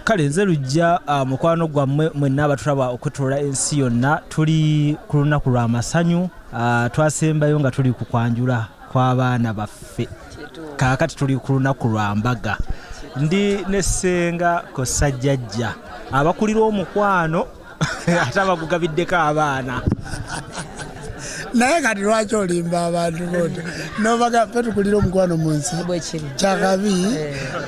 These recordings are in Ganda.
kale nze lujja mukwano gwammwe mwenna abatulaba okwetolola ensi yonna tuli ku lunaku lwa masanyu twasembayo nga tuli ku kwanjula kw'abaana baffe kaakati tuli ku lunaku lwa mbaga ndi ne Senga Kusajjajja abakulira omukwano ate abagugabiddeko abaana naye kati lwaki olimba abantu bote nobaga petukulira omukwano mu nsi kyakabi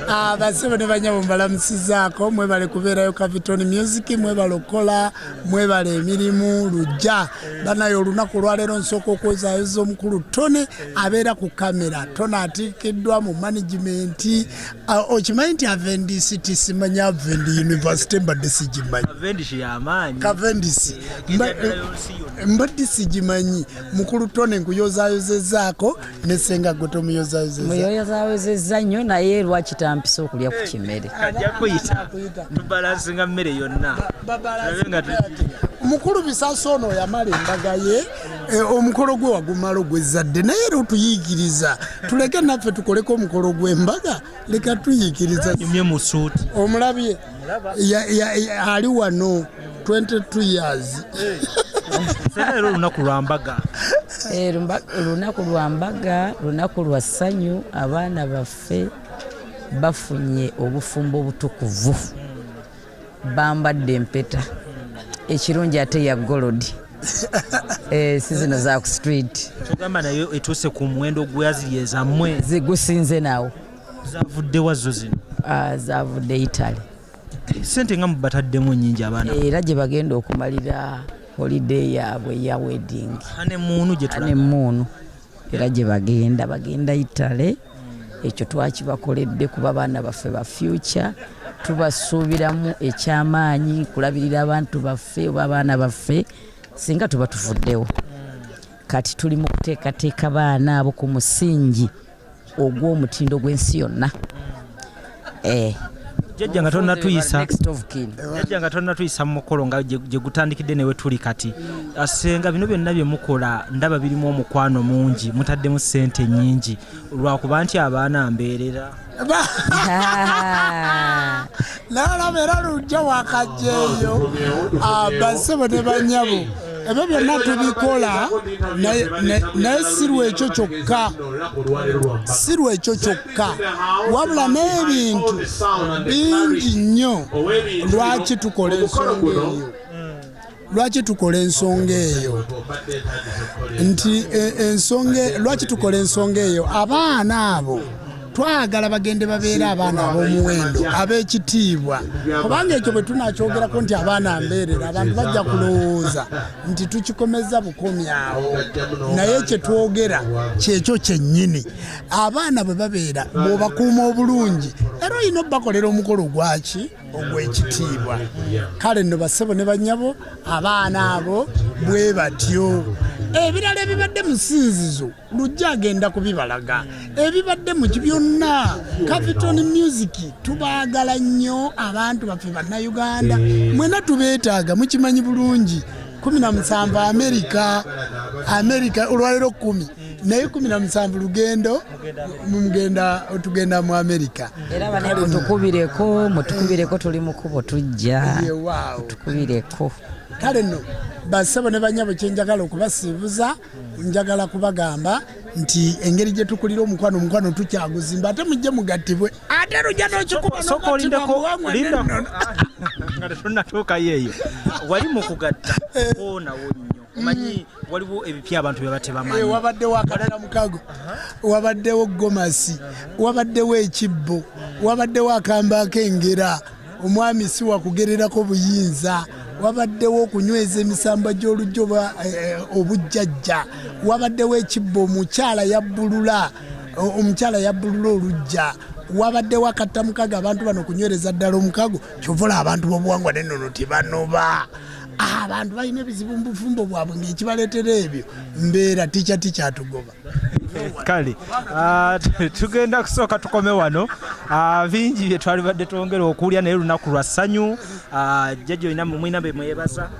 abasebe ne banyabo mbalamusizaako mwebale kubeerayo Capiton Music mwebale okola mwebale emirimu lujja banayo olunaku lwaleero nsooka okwezaayoza omukulu Tone abeera ku kamera Tone atiikiddwa mu management okimanyi nti Avendisi tisimanya Avendi University mbadde sigimanyi Kavendisi mbadde sigimanyi mukulu Tone nkuyozaayozezaako ne Senga muyozaayoza nnyo naye lwaki tampisa okulya ku kimere ajja kuyita tubalansinga mmere yonna mukulu Bisaso ono yamala embaga ye omukolo gwe wagumala ogw'ezzadde naye era otuyiikiriza tuleke naffe tukoleko omukolo gw'embaga leka tuyiikiriza omulabye ali wano 22 years Sera lunaku lwa mbaga lunaku lwa mbaga lunaku lwa ssanyu abaana baffe bafunye obufumbo obutukuvu bambadde empeta ekirungi ate ya golodi sizino za ku street tugamba nayo etuuse ku muwendo gwaziri ezammwe zigusinze nawo zavudde wazo zino zavudde Italy sente nga mubataddemu nnyingi abaana era gye bagenda okumalira holiday yaabwe ya wedding anemuunu era gye bagenda Italy ekyo twakibakoledde kuba baana baffe ba future tubasuubiramu ekyamaanyi kulabirira abantu baffe oba abaana baffe singa tuba tufuddewo kati tuli mu kuteekateeka baana abo ku musingi ogw'omutindo gw'ensi yonna jjajja nga tonna tuyisa mu mukolo nga gye gutandikidde newe tuli kati Senga bino byonna bye mukola ndaba birimu omukwano mungi mutaddemu ssente nnyingi lwakuba nti abaana mbeerera nalaba era lujja wakajjeeyo basebo ne banyabo ebyo byonna tubikola naye si lwekyo kyokka wabula n'ebintu bingi nnyo lwaki tukola ensonga eyo lwaki tukola ensonga eyo abaana abo twagala bagende babeera abaana ab'omuwendo ab'ekitiibwa kubanga ekyo bwe tunakyogerako nti abaana mbeerera abantu bajja kulowooza nti tukikomeza bukomi awo naye kye twogera kyekyo kyennyini abaana bwe babeera bw'obakuuma obulungi era olina obbakolera omukolo gwaki ogw'ekitiibwa kale nno basebo ne bannyabo abaana abo bwe batyo ebirala ebibadde mu ssinzizo lujja agenda kubibalaga ebibadde mu byonna Capiton Music tubaagala nnyo abantu baffe bannayuganda mwena tubeetaaga mukimanyi bulungi 17 America olwalero 10 naye 17 lugendo tugenda mu America era bane mutukubireko tuli mu kubo tujja tukubireko kale nno basebo ne banyabo kyenjagala okubasiibuza njagala kubagamba nti engeri gye tukulira omukwano tukyaguzimba ate mujje mugattibwe ate lujja n'okikuba nga tetunnatuukayo eyo wali mu kugatta oonawo nnyo omanyi waliwo ebipya abantu bye batebamanyi wabaddewo akalala mukago wabaddewo gomasi wabaddewo ekibbo wabaddewo akamba akengera omwami si wakugererako buyinza wabaddewo okunyweza emisamba gy'olujjo obujjajja wabaddewo ekibbo omukyala yabbulula olujja wabaddewo akatamukago abantu bano okunywereza ddala omukago kyovola abantu b'obuwangwa n'ennono tebanoba abantu balina ebizibu mu bufumbo bwabwe ng'ekibaleetera ebyo mbeera tikyatugoba kale tugenda kusooka tukome wano bingi bye twali badde twongera okuwulya naye lunaku lwa ssanyu jjajja olina mwina be mwebaza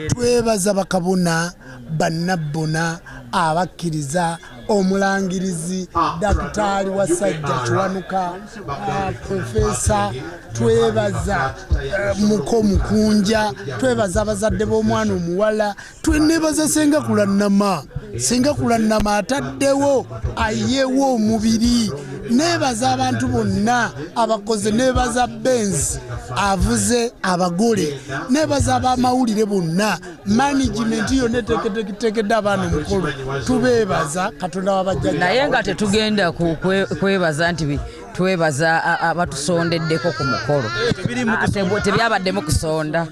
twebaza bakabona bannabbona abakkiriza omulangirizi dakitaali Wasajja Kiwanuka, profesa, twebaza Muko Mukunja, twebaza abazadde b'omwana omuwala, twenebaza Senga Kulanama. Senga Kulanama ataddewo ayewo omubiri, nebaza abantu bonna abakoze, nebaza Benz avuze abagole, nebaza abamawulire bonna, management yonna eteekedde abaana omukolo, tubeebaza Katonda wabajjajja. Naye nga tetugenda kwebaza nti twebaza abatusondeddeko ku mukolo, tebyabaddemu kusonda,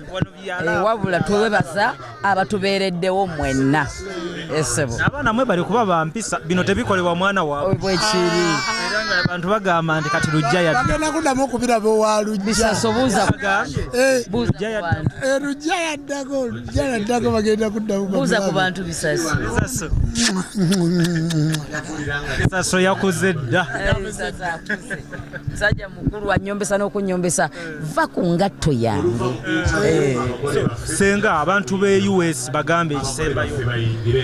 wabula twebaza abatubeereddewo mwenna. Abaana mwe bali kuba bampisa, bino tebikolebwa mwana waabwe bwekiri. Era nga abantu bagamba nti kati lujja yadda. Bagenda kuddamu okubiraba owalujja. Bisaso buuza lujja yaddako bagenda kuddamu. Buuza ku bantu bisaso. Bisaso yakuze dda. Musajja mukulu anyombesa n'okunyombesa, va ku ngatto yange. Senga abantu b'e US bagambe ekisembayo.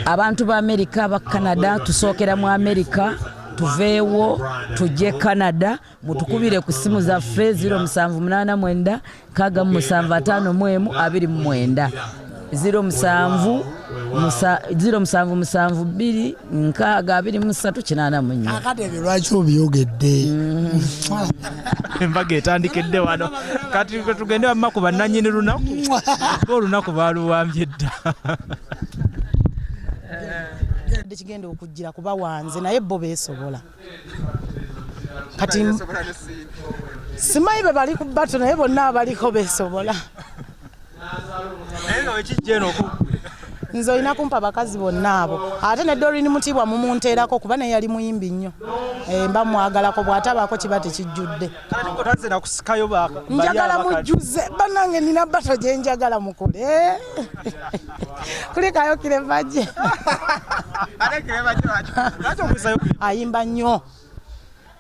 Abantu ba Amerika, ba Canada, tusookera mu Amerika, tuveewo tujje Canada, mutukubire ku simu zaffe 0789 67551 29 0772 623 akatebe lwaki obyogedde? Embaga etandikidde wano, kati tugende wamma ku bannannyini lunaku olunaku baluwambye dda. Kigenda okujjira kuba wanze naye bo beesobola. Kati simanyi be bali ku bato naye bonna abaliko beesobola. Nze olina kumpa abakazi bonna abo. Ate ne Doreen Mutibwa mumunteerako kuba naye yali muyimbi nnyo. Mba mwagalako bw'atabaako kiba tekijjudde. Njagala mujjuze bannange, nina bato gye njagala mukule. Kulekayo Kirevaje. Ayimba nnyo.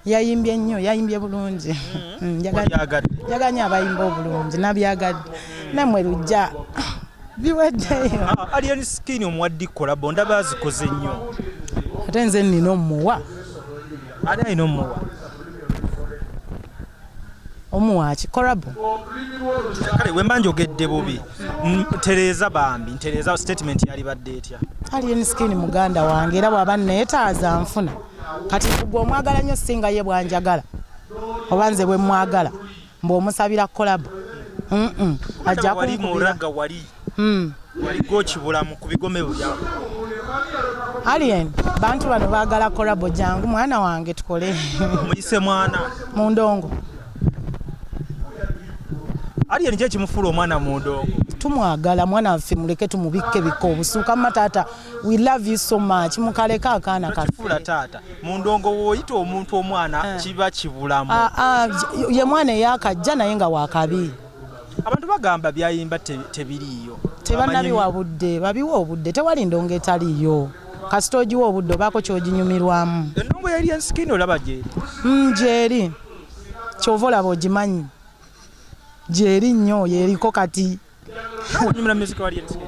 Yayimbye nnyo, yayimbye bulungi. Njaganya abayimba obulungi nabyagadde. Namwe lujja biweddeyo. Alien Skin omuwaddi kolabo ndaba azikoze nnyo. Ate nze nnina omuwa. Ani alina omuwa? Omuwa ki kolabo? Kale wemba njogedde bubi. Ntereeza bambi, ntereeza statement yali badde etya. Alien Skin muganda wange era bw'aba neetaaza nfuna. Kati gwe omwagala nnyo singa ye bwanjagala. Oba nze bwe mwagala mbw'omusabira kolabo. Ajja wali muraga wali. Wali gochibulamu ku bigome byawe. Alien bantu bano baagala kolabo jangu mwana wange tukole. Muyise mwana mu ndongo. Alien kye kimufula omwana mu ndongo. Tumwagala mwana waffe muleke tumubikke biko obusuuka matata, we love you so much. Mukaleka akaana kafula tata mu ndongo woyita omuntu omwana kiba kibulamu. Ye mwana yakajja naye nga wakabi. Abantu bagamba byayimba tebiriyo. Tebanabiwa budde, babiwa obudde, tewali ndongo etaliyo. Kasitogiwa obudde obaako kyoginyumirwamu. Endongo ya Alien Skin olaba gyeri? Gyeri. Kyova olaba ogimanyi. Gyeri nnyo yeriko kati. Munyumira music wa Alien Skin?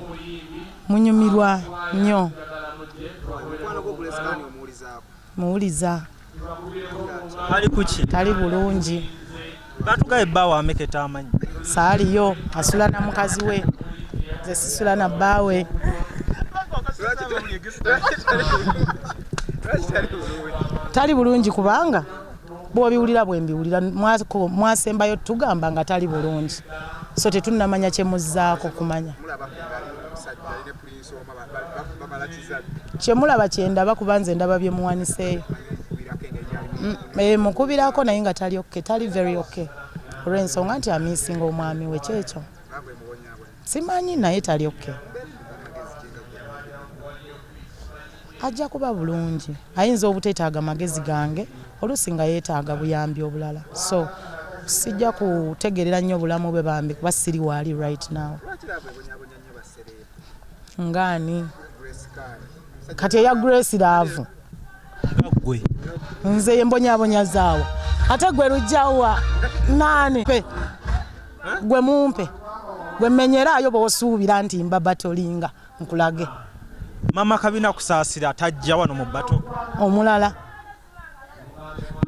Munyumirwa nnyo. Muwuliza. Ali kuki? Tali bulungi. Batugaye bbawa ameketa amanyi. Saaliyo asula na mukazi we. Nze sisula na bbaawe. Tali bulungi kubanga bw'obiwulira bwe mbiwulira mwasembayo tugamba nga tali bulungi. So tetunnamanya kye muzzaako kumanya. Kye mulaba kye ndaba kuba nze ndaba bye muwaniseeyo. Mukubirako naye nga tali okay, tali very okay. Olw'ensonga nti amisinga omwami we kyekyo. Simanyi naye tali okay. Ajja kuba bulungi. Ayinza obuteetaaga magezi gange, oluusi nga yeetaaga buyambi obulala. So sijja kutegerera nnyo bulamu bwe bambi kuba siri waali right now. Ngani? Kati eya Grace Laavu. Gwe. Nze yembonyabonya zaawa. Ate gwe lujjawa nani? Gwe mumpe. Gwe menyeraayo bw'osuubira nti mbaba tolinga nkulage. mama kabina kusaasira tajja wano mu bato omulala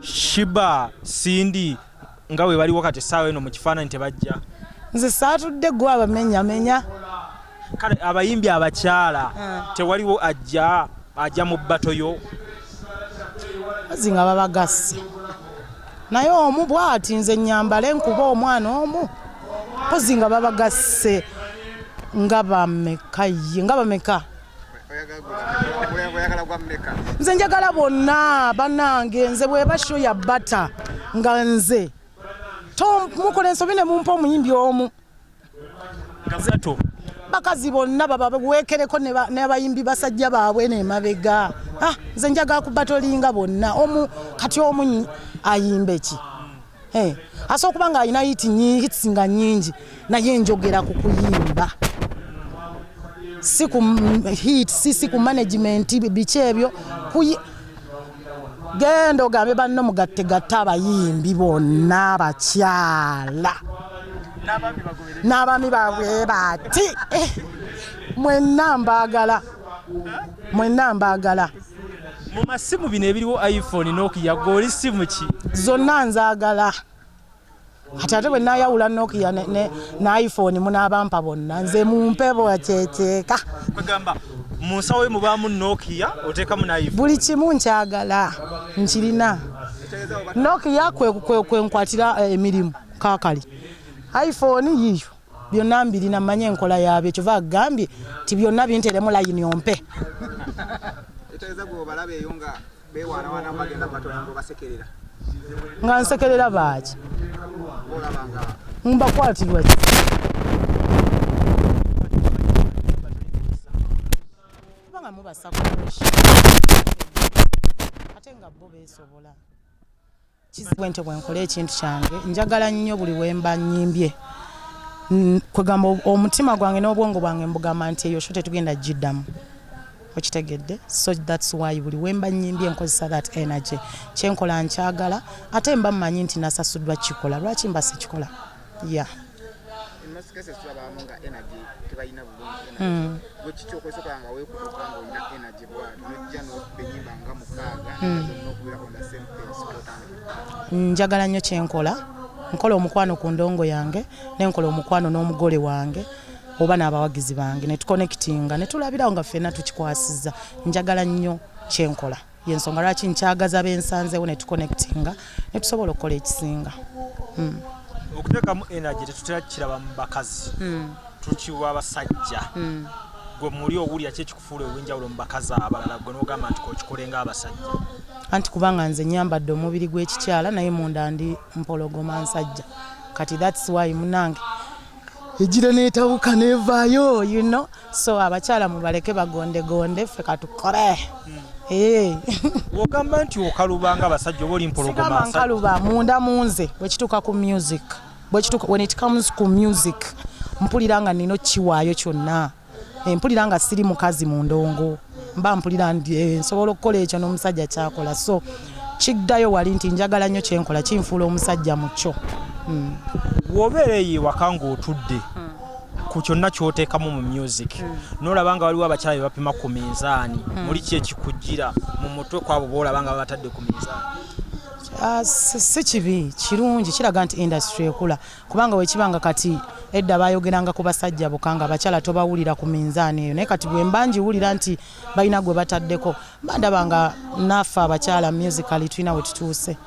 Sheebah Sindi nga we baliwo kati saawa eno mu kifaananyi tebajja nze saatudde gwe abamenya kale abayimbi abakyala tewaliwo ajja mu bato yo bazinga babagasse naye omu bw'ati nze nyambale nkuba omwana omu pozinga babagasse nga bameka nze njagala bonna bannange nze bweba show ya bata nga nze mukola ensobi ne mumpa omuyimbi omu gazato bakazi bonna babaweekereko n'abayimbi basajja baabwe n'emabega nze njagala ku batolinga bonna omu kati omu ayimbe ki asobola okuba nga alina hits nga nnyingi naye njogera ku kuyimba si ku hits si ku management biki ebyo genda ogambe banno mugattegatte abayimbi bonna abakyala n'abaami baabwe bati mwenna mbaagala mu masimu bino ebiriwo iPhone Nokia goli simu ki zonna nzaagala ate bwe naayawula Nokia ne iPhone munaabampa bonna nze mumpe bwakyekyeka bagamba mu nsawo mubaamu Nokia oteekamu na iPhone buli kimu nkyagala nkirina Nokia kwe nkwatira emirimu kaakali iPhone yiyo byonna mbirina manye enkola yabyo kyova agambye ti byonna binteremu layini ompe nga nsekerera baaki mbakwatirwa kubanga mubasakoleshi ate nga bo beesobola kizibu nti bwenkola ekintu kyange njagala nnyo buli wemba nnyimbye kwegamba omutima gwange n'obwongo bwange mbugamba nti eyo sho tetugenda giddamu okitegedde so that's why buli wemba nnyimbye nkozesa that energy kyenkola nkyagala ate mba mmanyi nti nasasuddwa kikola lwaki mba sikikola yeah. Njagala nnyo kyenkola nkola omukwano ku ndongo yange nenkola omukwano n'omugole wange oba n'abawagizi bange ne tuconnectinga ne tulabirawo nga ffenna tukikwasizza njagala nnyo kyenkola yensonga lwaki nkyagaza bensanzewo ne tuconnectinga ne tusobola okukola ekisinga okuteekamu energy tetutera kiraba mu bakazi tukiwa abasajja gwe muli owulira ki ekikufuula ow'enjawulo mu bakazi abalala gwe n'ogamba nti kokikolenga abasajja anti kubanga nze nyambadde omubiri gw'ekikyala naye munda ndi mpologoma nsajja kati that's why munange ejira neetawuka nevaayo you know so abakyala mubaleke bagondegonde ffe katukole ogamba nti okalubanga abasajja oba oli mpologoma nkaluba munda munze bwekituuka ku music bwekituuka when it comes ku music mpulira nga nino kiwaayo kyonna mpulira nga siri mukazi mu ndongo mba mpulira ndi nsobola okukola ekyo n'omusajja kyakola so kiddayo wali nti njagala nnyo kyenkola kinfuula omusajja mu kyo wobeereyo ewaka ng'otudde ku kyonna ky'oteekamu mu music n'olaba nga waliwo abakyala be bapima ku minzaani muli ki ekikujjira mu mutwe kwabo boolaba nga babatadde ku minzaani si kibi kirungi kiraga nti industry ekula kubanga wekibanga kati edda bayogeranga ku basajja bukanga abakyala tobawulira ku minzaani eyo naye kati bwe mba njiwulira nti balina gwe bataddeko bandaba nga naffe abakyala musically tulina we tutuuse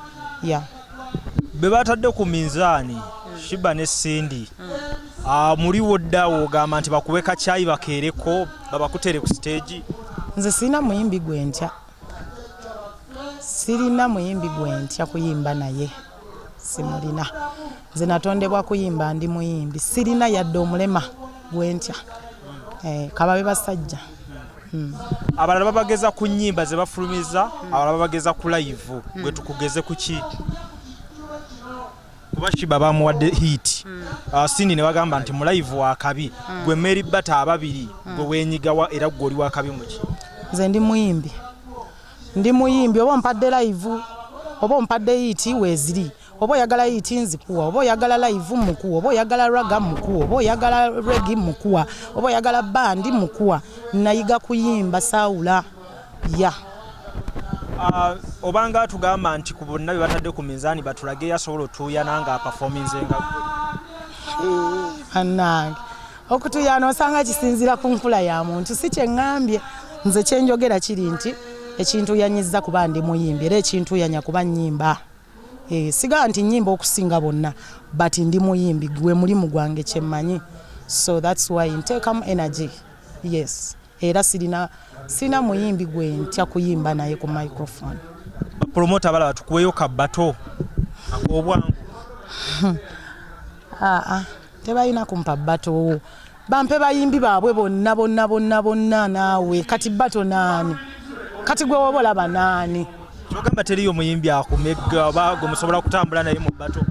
be batadde ku minzaani Sheebah ne Sindi muliwo ddawo ogamba nti bakube kacyayi bakeereko babakutere ku stage nze sirina muyimbi gwentya kuyimba naye simulina nze natondebwa kuyimba ndi muyimbi sirina yadde omulema gwentya kababe basajja abalala babageza ku nnyimba ze bafulumiza abalala babageza ku live gwe tukugeze ku ki kuba Sheebah bamuwadde hit Sindi ne bagamba nti mu live wakabi gwe Mary Bata ababiri gwe wenyigawa era gwe oli wakabi muki nze ndi muyimbi oba mpadde live oba mpadde hit weziri oba oyagala itinzi kuwa, oba oyagala live mukuwa, oba oyagala raga mukuwa, oba oyagala reggae mukuwa, oba oyagala bandi mukuwa. Nayiga kuyimba saawula ya obanga tugamba nti ku bonna bye batadde ku minzaani batulage yasobola otuuyana nga apafominzenga annange okutuuyana osanga kisinzira ku nkula ya muntu. Si kye ŋŋambye nze kyenjogera kiri nti ekintu yanyizza kuba ndi muyimbi era ekintu yanya kuba nnyimba. Sigaa nti nnyimba okusinga bonna but ndi muyimbi gwe mulimu gwange kyemmanyi. So that's why nteekamu energy. Yes. Era sina muyimbi gwe ntya kuyimba naye ku microphone. Promota balaba tukuweyo kabato ak'obwangu. Tebalina kumpa bato. Bampe bayimbi baabwe bonna naawe. Kati bato naani? Kati gwe woba olaba naani? Kyogamba teriyo muyimbi akumegga oba gwe musobola kutambula naye mu bato.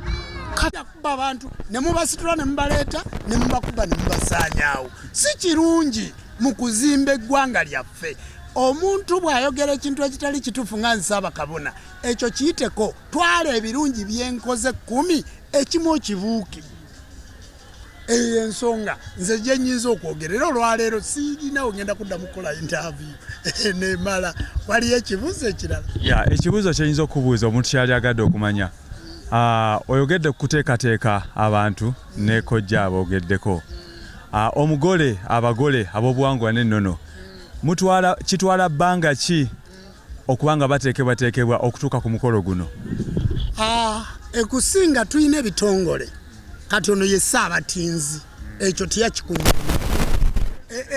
Kati akuba abantu ne mubasitula ne mubaleeta ne mubakuba ne mubasaanyaawo. Si kirungi mu kuzimba eggwanga lyaffe. Omuntu bw'ayogera ekintu ekitali kituufu nga nsaba kabona ekyo kiyiteko. Twala ebirungi byenkoze 10 ekimu okibuuke. Eyo ensonga nze gye nnyinza okwogerera olwaleero siirinawo ngenda kudda mukola interview nemala. Waliyo ekibuuzo ekirala? Ekibuuzo kyenyinza okubuuza omuntu kyali agadde okumanya. Oyogedde kuteekateeka abantu ne kojja aboogeddeko. Omugole abagole ab'obuwangwa n'ennono kitwala bbanga ki okubanga bateekebwa okutuuka ku mukolo guno? Ekusinga tulina ebitongole. Kati ono ye Ssaabatinzi, ekyo teyakikunyuma.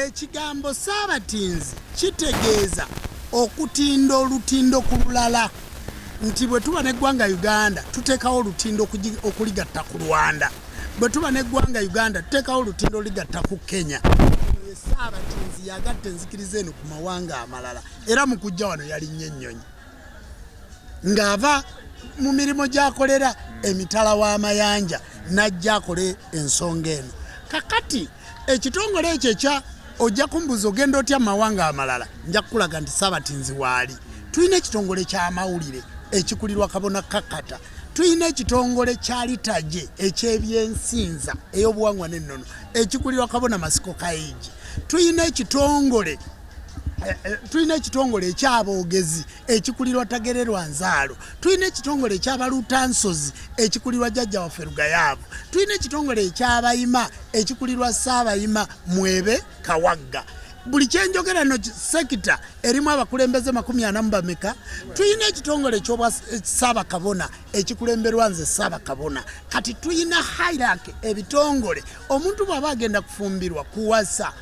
Ekigambo Ssaabatinzi kitegeeza okutinda olutindo ku lulala. Nti bwe tuba n'eggwanga Uganda tuteekawo olutindo okuligatta ku Rwanda. Bwe tuba n'eggwanga Uganda tuteekawo olutindo oligatta ku Kenya. Ye Ssaabatinzi yagatta enzikiriza eno ku mawanga amalala. Era mu kujja wano yalinnya ennyonyi. Ng'ava mu mirimu gy'akolera emitala w'amayanja najja akole ensonga eno. Kakati ekitongole ekyo ekya ojja kumbuza ogenda otya mu mawanga amalala nja kukulaga nti Ssaabatinzi waali. Tulina ekitongole ky'amawulire ekikulirwa Kabona Kakata. Tulina ekitongole kya litaje eky'ebyensinza ey'obuwangwa n'ennono ekikulirwa Kabona Masiko Kayigi. Tulina ekitongole ekyaboogezi ekikulirwa Tagererwa Nzaalo. Tulina ekitongole ekyabaluutansozi ekikulirwa Jjajja waffe Lugayaavu. Tulina ekitongole ekyabayima ekikulirwa Ssaabayima Mwebe Kawagga. Buli kyenjogera no sekita erimu abakulembeze 40 bameka. Tulina ekitongole ky'obwa Ssaabakabona ekikulemberwa nze Ssaabakabona. Kati tulina hierarchy ebitongole. Omuntu bw'aba agenda kufumbirwa kuwasa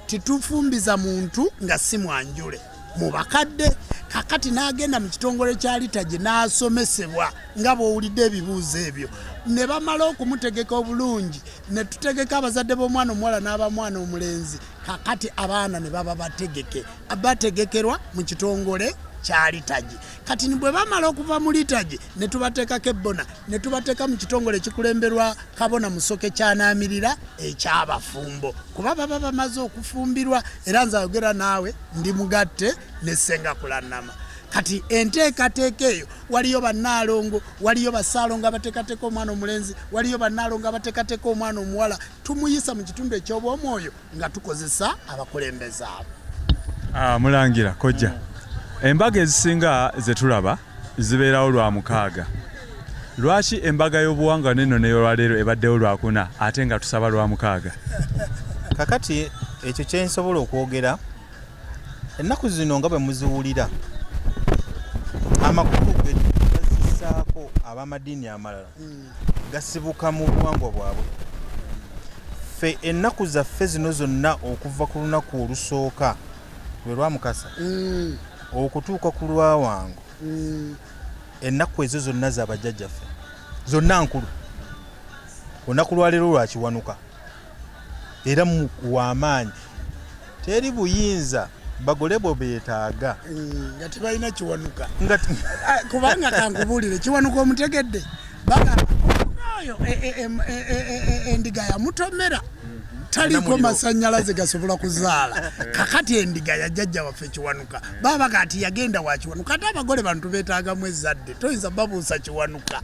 titufumbiza muntu nga si mwanjule mu bakadde. Kakati n'agenda mu kitongole kya litaje n'asomesebwa nga bw'owulidde ebibuuzo ebyo ne bamala okumutegeka obulungi ne tutegeka abazadde b'omwana omuwala n'abamwana omulenzi. Kakati abaana ne baba bategekerwa mu kitongole kya litaje. Kati bwe bamala okuva mu litaje ne tubateekako ebbona ne tubateeka mu kitongole kikulemberwa Kabona Musoke ky'anaamirira eky'abafumbo kuba baba bamaze okufumbirwa. Era nze ayogera naawe ndi mugatte ne Senga Kulanama. Kati enteekateeka eyo waliyo bannaalongo, waliyo bassaalongo abateekateeka omwana omulenzi, waliyo bannaalongo abateekateeka omwana omuwala. Tumuyisa mu kitundu eky'obwomwoyo nga tukozesa abakulembeze abo. Mulangira kojja, embaga ezisinga ze tulaba zibeerawo lwa 6. Lwaki embaga y'obuwangwa n'ennono ey'olwaleero ebaddewo lwa 4 ate nga tusaba lwa 6? Kakati ekyo kye nsobola okwogera ennaku zino nga bwe muziwulira amakulu ge gazisaako ab'amadiini amalala gasibuka mu buwangwa bwabwe. Ffe ennaku zaffe zino zonna okuva ku lunaku olusooka lwe lwa Mukasa okutuuka ku lwawango ennaku ezo zonna z'abajjajjaffe zonna nkulu. Olunaku lwaleero lwakiwanuka era w'amaanyi. Teri buyinza bagole bo beetaaga nga tebalina kiwanuka kubanga kankubuulire kiwanuka omutegedde oyo endiga yamutomera taliko masannyalaze gasobola kuzaala. Kakati endiga ya jjajja waffe kiwanuka baba kati yagenda wa kiwanuka. Ate abagole bantu beetaagamu ezzadde toyinza babuusa kiwanuka.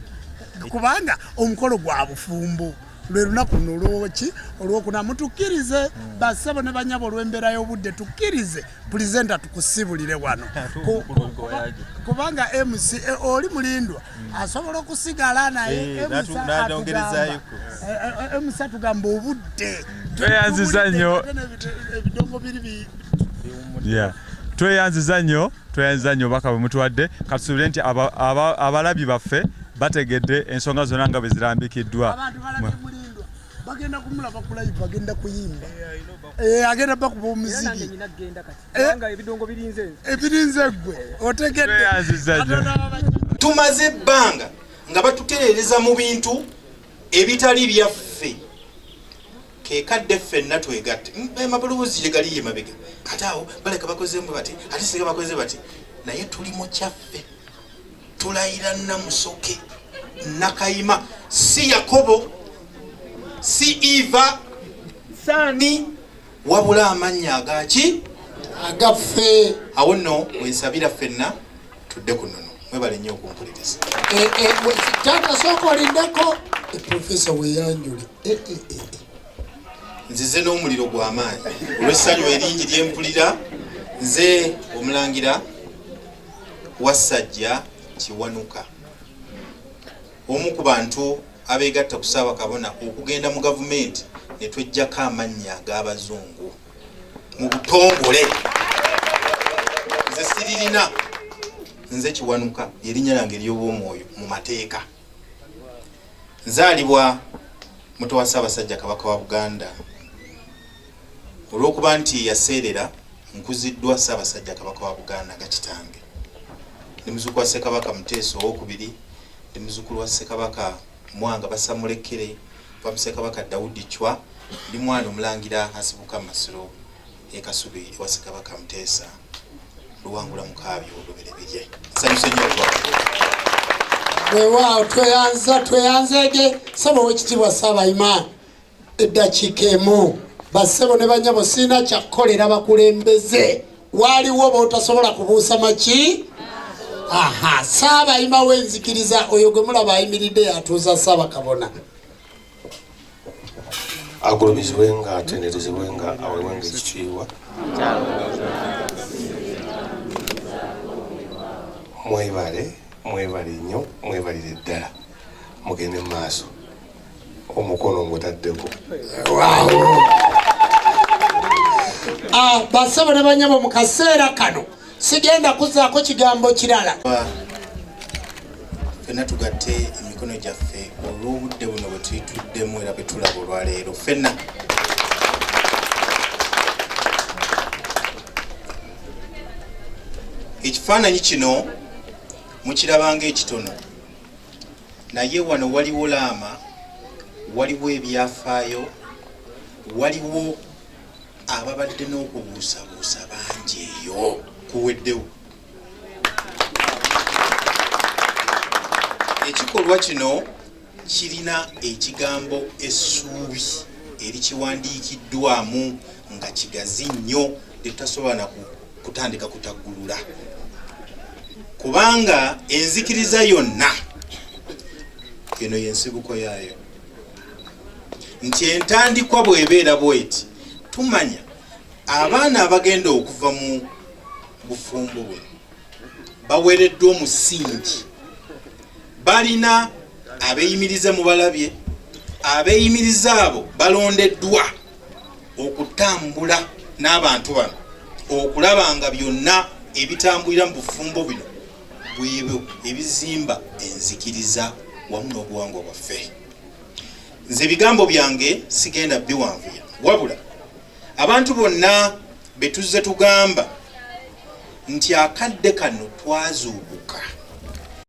kubanga omukolo gwa bufumbo lwe lunaku noloki olwokuna mutukkirize bassebo ne banyabo olw'embeera y'obudde tukkirize pulezenta tukusibulire wano kubanga MC oli mulindwa asobola okusigala naye MC atugamba obudde tweyanziza nnyo ebidongo biri tweyanziza nnyo baka bwe mutuwadde katusuubire nti abalabi baffe bategedde ensonga zonna nga bwe zirambikiddwa bagenda kumulaba ku live agenda kuyimba agenda bakuba omuziki ebirinze gwe otegedde tumaze ebbanga nga batutereereza mu bintu ebitali byaffe kekadde ffenna twegatte amapulubuzzi gye gali ye mabega kati awo baleka bakozemu bati ate singa bakoze bati naye tuli mu kyaffe tulayira namusoke nakayima si Yakobo si Eva sani wabula amannya agaki agaffe awo nno wensabira ffenna tudde ku nnono mwebale nnyo okumpuliriza tata sooka olindeko profesa weyanjule nzize n'omuliro gw'amaanyi olw'essanyu eringi lyempulira nze omulangira Wasajja Kiwanuka omu ku bantu abeegatta ku Ssaabakabona okugenda mu gavumenti ne tweggyako amannya ag'abazungu mu butongole nze siririna nze Kiwanuka erinnya lyange ery'obwomwoyo mu mateeka nzaalibwa muto wa Ssaabasajja Kabaka wa Buganda olw'okuba nti yaseerera nkuziddwa Ssaabasajja Kabaka wa Buganda nga kitange ndi muzzukulu wa Ssekabaka Muteesa II ndi muzzukulu wa Ssekabaka Mwanga Basamulekere wa Ssekabaka Daudi Chwa ndi mwana omulangira asibuka Masiro Kasubi wa Ssekabaka Muteesa Luwangula Mukabyo olubereberye nsanyuse nnyo weewaawo tweyanzege ssebo w'ekitiibwa Ssaabayima eddakiika emu bassebo ne banyabo sirina kyakukolera bakulembeze waaliwo bootasobola kubuusa maki Ssaabayima w'enzikiriza oyo gwe mulaba ayimiridde yatuuza Ssaabakabona agulumizibwenga atenderezebwenga aweebwenga ekitiibwa mwebale nnyo mwebalire ddala mugende mu maaso omukono ngutaddeko bassebo ne banyabo mu kaseera kano sigenda kuzaako kigambo kirala ffenna tugatte emikono gyaffe olw'obudde buno bwe tuyituddemu era bwe tulaba olwaleero ffenna ekifaananyi kino mukirabanga ekitono naye wano waliwo laama waliwo ebyafaayo waliwo ababadde n'okubuusabuusa bangi eyo kuweddewo ekikolwa kino kirina ekigambo essuubi erikiwandiikiddwamu nga kigazi nnyo tetutasobola na kutandika kutaggulula kubanga enzikiriza yonna eno yensibuko yaayo nti entandikwa bw'ebeera bweti tumanya abaana abagenda okuva mu bufumbo buno baweereddwa omusingi balina abeeyimiriza mu balabye abeeyimiriza abo balondeddwa okutambula n'abantu bano okulaba nga byonna ebitambulira mu bufumbo bino bwebyo ebizimba enzikiriza wamu n'obuwangwa bwaffe nze ebigambo byange sigenda biwanvuya wabula abantu bonna betuzze tugamba nti akadde kano twazuukuka